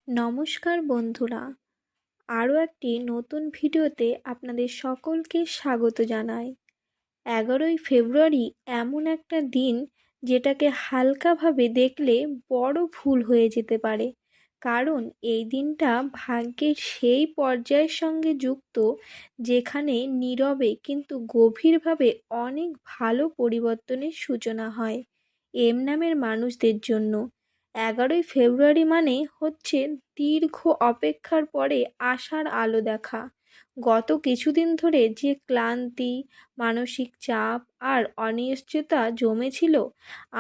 নমস্কার বন্ধুরা, আরও একটি নতুন ভিডিওতে আপনাদের সকলকে স্বাগত জানাই। 11ই ফেব্রুয়ারি এমন একটা দিন যেটাকে হালকাভাবে দেখলে বড় ভুল হয়ে যেতে পারে, কারণ এই দিনটা ভাগ্যের সেই পর্যায়ের সঙ্গে যুক্ত যেখানে নীরবে কিন্তু গভীরভাবে অনেক ভালো পরিবর্তনের সূচনা হয় এম নামের মানুষদের জন্য। 11ই ফেব্রুয়ারি মানে হচ্ছে দীর্ঘ অপেক্ষার পরে আশার আলো দেখা। গত কিছুদিন ধরে যে ক্লান্তি, মানসিক চাপ আর অনিশ্চয়তা জমেছিল,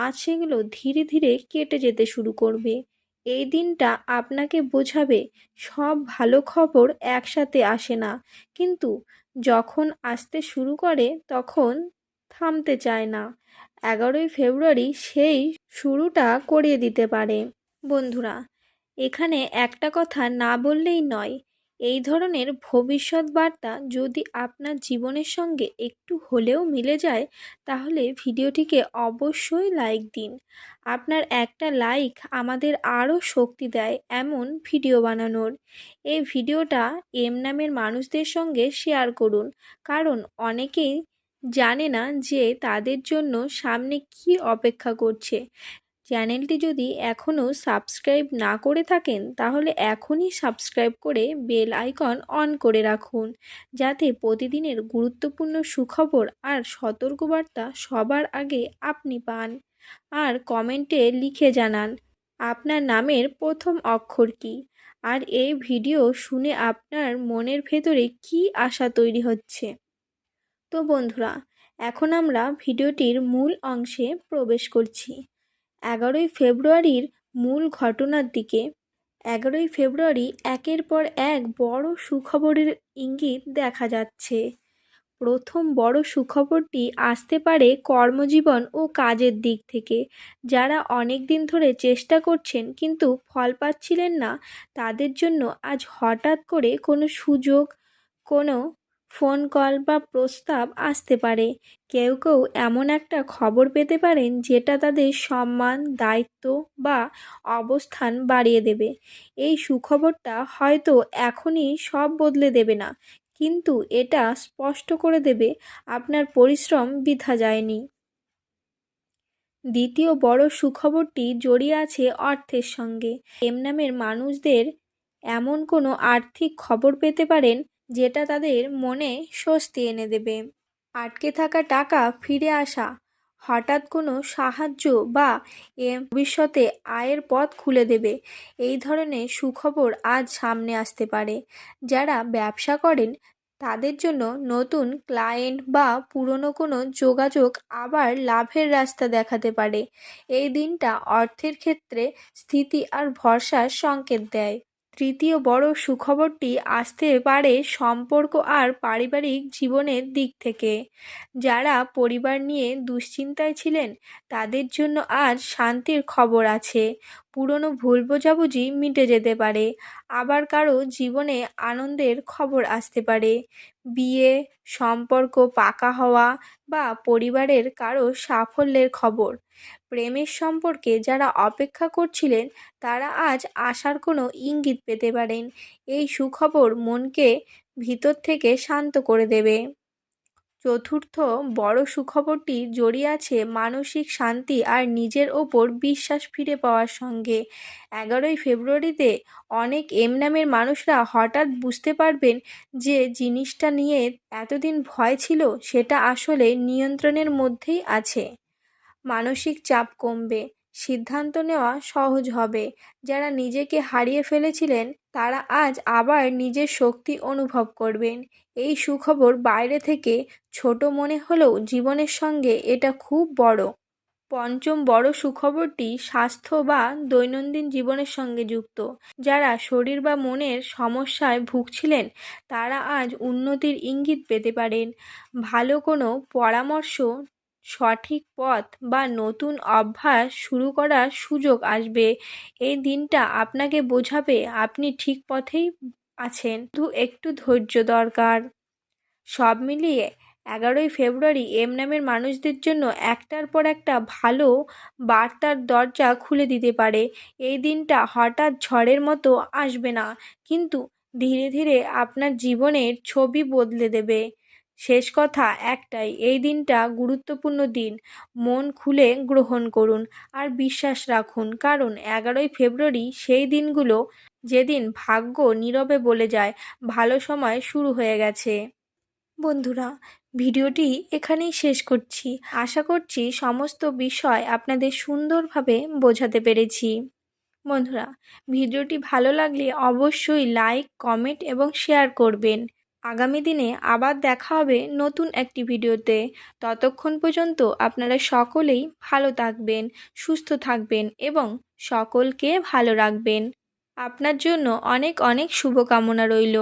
আজ সেগুলো ধীরে ধীরে কেটে যেতে শুরু করবে। এই দিনটা আপনাকে বোঝাবে সব ভালো খবর একসাথে আসে না, কিন্তু যখন আসতে শুরু করে তখন থামতে চায় না। 11ই ফেব্রুয়ারি সেই শুরুটা করিয়ে দিতে পারে। বন্ধুরা, এখানে একটা কথা না বললেই নয়, এই ধরনের ভবিষ্যৎ বার্তা যদি আপনার জীবনের সঙ্গে একটু হলেও মিলে যায়, তাহলে ভিডিওটিকে অবশ্যই লাইক দিন। আপনার একটা লাইক আমাদের আরও শক্তি দেয় এমন ভিডিও বানানোর। এই ভিডিওটা এম নামের মানুষদের সঙ্গে শেয়ার করুন, কারণ অনেকেই জানে না যে তাদের জন্য সামনে কি অপেক্ষা করছে। চ্যানেলটি যদি এখনও সাবস্ক্রাইব না করে থাকেন, তাহলে এখনই সাবস্ক্রাইব করে বেল আইকন অন করে রাখুন, যাতে প্রতিদিনের গুরুত্বপূর্ণ সুখবর আর সতর্কবার্তা সবার আগে আপনি পান। আর কমেন্টে লিখে জানান আপনার নামের প্রথম অক্ষর কী, আর এই ভিডিও শুনে আপনার মনের ভেতরে কী আশা তৈরি হচ্ছে। তো বন্ধুরা, এখন আমরা ভিডিওটির মূল অংশে প্রবেশ করছি। 11ই ফেব্রুয়ারির মূল ঘটনার দিকে। 11ই ফেব্রুয়ারি একের পর এক বড় সুখবরের ইঙ্গিত দেখা যাচ্ছে। প্রথম বড় সুখবরটি আসতে পারে কর্মজীবন ও কাজের দিক থেকে। যারা অনেক দিন ধরে চেষ্টা করছেন কিন্তু ফল পাচ্ছিলেন না, তাদের জন্য আজ হঠাৎ করে কোনো সুযোগ, কোনো ফোন কল বা প্রস্তাব আসতে পারে। কেউ কেউ এমন একটা খবর পেতে পারেন যেটা তাদের সম্মান, দায়িত্ব বা অবস্থান বাড়িয়ে দেবে। এই সুখবরটা হয়তো এখনই সব বদলে দেবে না, কিন্তু এটা স্পষ্ট করে দেবে আপনার পরিশ্রম বৃথা যায়নি। দ্বিতীয় বড় সুখবরটি জড়িয়ে আছে অর্থের সঙ্গে। এম নামের মানুষদের এমন কোনো আর্থিক খবর পেতে পারেন যেটা তাদের মনে স্বস্তি এনে দেবে। আটকে থাকা টাকা ফিরে আসা, হঠাৎ কোনো সাহায্য বা ভবিষ্যতে আয়ের পথ খুলে দেবে, এই ধরনের সুখবর আজ সামনে আসতে পারে। যারা ব্যবসা করেন তাদের জন্য নতুন ক্লায়েন্ট বা পুরনো কোনো যোগাযোগ আবার লাভের রাস্তা দেখাতে পারে। এই দিনটা অর্থের ক্ষেত্রে স্থিতি আর ভরসার সংকেত দেয়। তৃতীয় বড় সুখবরটি আসতে পারে সম্পর্ক আর পারিবারিক জীবনের দিক থেকে। যারা পরিবার নিয়ে দুশ্চিন্তায় ছিলেন, তাদের জন্য আজ শান্তির খবর আছে। পুরনো ভুল বোঝাবুঝি মিটে যেতে পারে, আবার কারো জীবনে আনন্দের খবর আসতে পারে। বিয়ে, সম্পর্ক পাকা হওয়া বা পরিবারের কারো সাফল্যের খবর। প্রেমের সম্পর্কে যারা অপেক্ষা করছিলেন, তারা আজ আশার কোনো ইঙ্গিত পেতে পারেন। এই সুখবর মনকে ভিতর থেকে শান্ত করে দেবে। চতুর্থ বড় সুখবরটি জড়িয়ে আছে মানসিক শান্তি আর নিজের ওপর বিশ্বাস ফিরে পাওয়ার সঙ্গে। 11ই ফেব্রুয়ারিতে অনেক এম নামের মানুষরা হঠাৎ বুঝতে পারবেন যে জিনিসটা নিয়ে এতদিন ভয় ছিল সেটা আসলে নিয়ন্ত্রণের মধ্যেই আছে। মানসিক চাপ কমবে, সিদ্ধান্ত নেওয়া সহজ হবে। যারা নিজেকে হারিয়ে ফেলেছিলেন, তারা আজ আবার নিজের শক্তি অনুভব করবেন। এই সুখবর বাইরে থেকে ছোট মনে হলেও জীবনের সঙ্গে এটা খুব বড়। পঞ্চম বড় সুখবরটি স্বাস্থ্য বা দৈনন্দিন জীবনের সঙ্গে যুক্ত। যারা শরীর বা মনের সমস্যায় ভুগছিলেন, তারা আজ উন্নতির ইঙ্গিত পেতে পারেন। ভালো কোনো পরামর্শ, সঠিক পথ বা নতুন অভ্যাস শুরু করার সুযোগ আসবে। এই দিনটা আপনাকে বোঝাবে আপনি ঠিক পথেই আছেন, শুধু একটু ধৈর্য দরকার। সব মিলিয়ে 11ই ফেব্রুয়ারি এম নামের মানুষদের জন্য একটার পর একটা ভালো বার্তার দরজা খুলে দিতে পারে। এই দিনটা হঠাৎ ঝড়ের মতো আসবে না, কিন্তু ধীরে ধীরে আপনার জীবনের ছবি বদলে দেবে। শেষ কথা একটাই, এই দিনটা গুরুত্বপূর্ণ দিন। মন খুলে গ্রহণ করুন আর বিশ্বাস রাখুন, কারণ 11ই ফেব্রুয়ারি সেই দিনগুলো যেদিন ভাগ্য নীরবে বলে যায় ভালো সময় শুরু হয়ে গেছে। বন্ধুরা, ভিডিওটি এখানেই শেষ করছি। আশা করছি সমস্ত বিষয় আপনাদের সুন্দরভাবে বোঝাতে পেরেছি। বন্ধুরা, ভিডিওটি ভালো লাগলে অবশ্যই লাইক, কমেন্ট এবং শেয়ার করবেন। আগামী দিনে আবার দেখা হবে নতুন একটি ভিডিওতে। ততক্ষণ পর্যন্ত আপনারা সকলেই ভালো থাকবেন, সুস্থ থাকবেন এবং সকলকে ভালো রাখবেন। আপনার জন্য অনেক অনেক শুভকামনা রইল।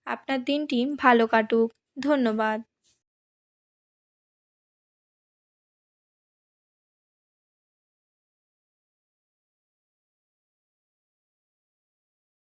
আপনার দিনটি ভালো কাটুক। ধন্যবাদ।